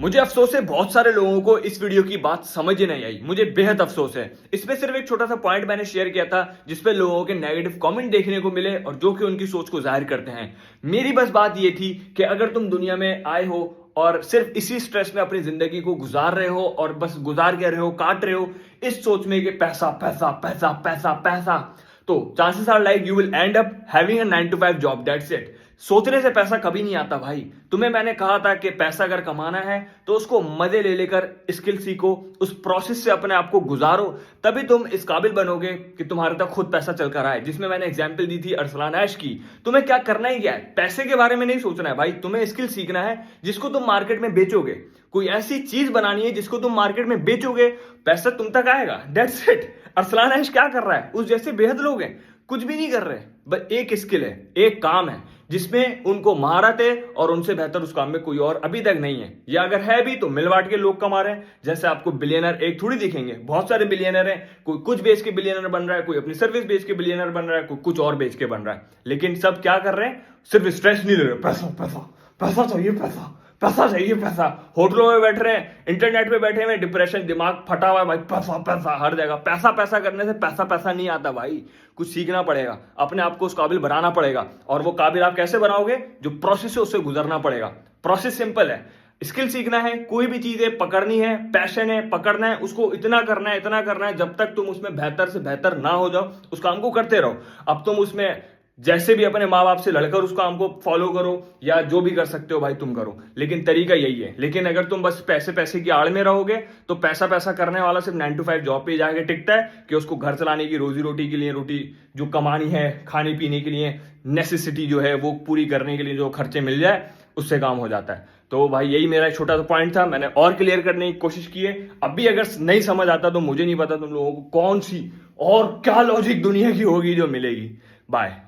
मुझे अफसोस है बहुत सारे लोगों को इस वीडियो की बात समझ ही नहीं आई। मुझे बेहद अफसोस है। इसमें सिर्फ एक छोटा सा पॉइंट मैंने शेयर किया था जिसपे लोगों के नेगेटिव कमेंट देखने को मिले और जो कि उनकी सोच को जाहिर करते हैं। मेरी बस बात ये थी कि अगर तुम दुनिया में आए हो और सिर्फ इसी स्ट्रेस में अपनी जिंदगी को गुजार रहे हो और बस गुजार के रहे हो, काट रहे हो इस सोच में कि पैसा पैसा पैसा पैसा पैसा, तो chances are like you will end up having a 9 to 5 job. That's it. सोचने से पैसा कभी नहीं आता भाई। तुम्हें मैंने कहा था कि पैसा अगर कमाना है तो उसको मजे ले लेकर स्किल सीखो, उस प्रोसेस से अपने आप को गुजारो, तभी तुम इस काबिल बनोगे कि तुम्हारे तक खुद पैसा चलकर आए। जिसमें मैंने एग्जांपल दी थी अरसलान ऐश की। तुम्हें क्या करना ही क्या है, पैसे के बारे में नहीं सोचना है भाई। तुम्हें स्किल सीखना है जिसको तुम मार्केट में बेचोगे। कोई ऐसी चीज बनानी है जिसको तुम मार्केट में बेचोगे, पैसा तुम तक आएगा। That's it. अरसलान ऐश क्या कर रहा है? उस जैसे बेहद लोग हैं कुछ भी नहीं कर रहे, बस एक स्किल है, एक काम है जिसमें उनको महारत है और उनसे बेहतर उस काम में कोई और अभी तक नहीं है, या अगर है भी तो मिल बांट के लोग कमा रहे हैं। जैसे आपको बिलियनर एक थोड़ी दिखेंगे, बहुत सारे बिलियनर हैं। कोई कुछ बेच के बिलियनर बन रहा है, कोई अपनी सर्विस बेच के बिलियनर बन रहा है, कोई कुछ और बेच के बन रहा है। लेकिन सब क्या कर रहे हैं? सिर्फ स्ट्रेस नहीं ले रहे, पैसा पैसा पैसा चाहिए, पैसा पैसा चाहिए, पैसा। होटलों में बैठ रहे हैं, इंटरनेट पे बैठे हुए, डिप्रेशन, दिमाग फटा हुआ है भाई, पैसा पैसा हर जगह। पैसा पैसा करने से पैसा पैसा नहीं आता भाई। कुछ सीखना पड़ेगा, अपने आप को उस काबिल बनाना पड़ेगा। और वो काबिल आप कैसे बनाओगे? जो प्रोसेस है उससे गुजरना पड़ेगा। प्रोसेस सिंपल है। स्किल सीखना है, कोई भी चीज है पकड़नी है, पैशन है पकड़ना है, उसको इतना करना है, इतना करना है जब तक तुम उसमें बेहतर से बेहतर ना हो जाओ, उस काम को करते रहो। अब तुम उसमें जैसे भी अपने माँ बाप से लड़कर उस काम को फॉलो करो या जो भी कर सकते हो भाई तुम करो, लेकिन तरीका यही है। लेकिन अगर तुम बस पैसे पैसे की आड़ में रहोगे तो पैसा पैसा करने वाला सिर्फ 9 to 5 जॉब पे जाके टिकता है कि उसको घर चलाने की, रोजी रोटी के लिए, रोटी जो कमानी है, खाने पीने के लिए, नेसेसिटी जो है वो पूरी करने के लिए जो खर्चे मिल जाए उससे काम हो जाता है। तो भाई यही मेरा एक छोटा सा पॉइंट था, मैंने और क्लियर करने की कोशिश की है। अब भी अगर नहीं समझ आता तो मुझे नहीं पता तुम लोगों को कौन सी और क्या लॉजिक दुनिया की होगी जो मिलेगी। बाय।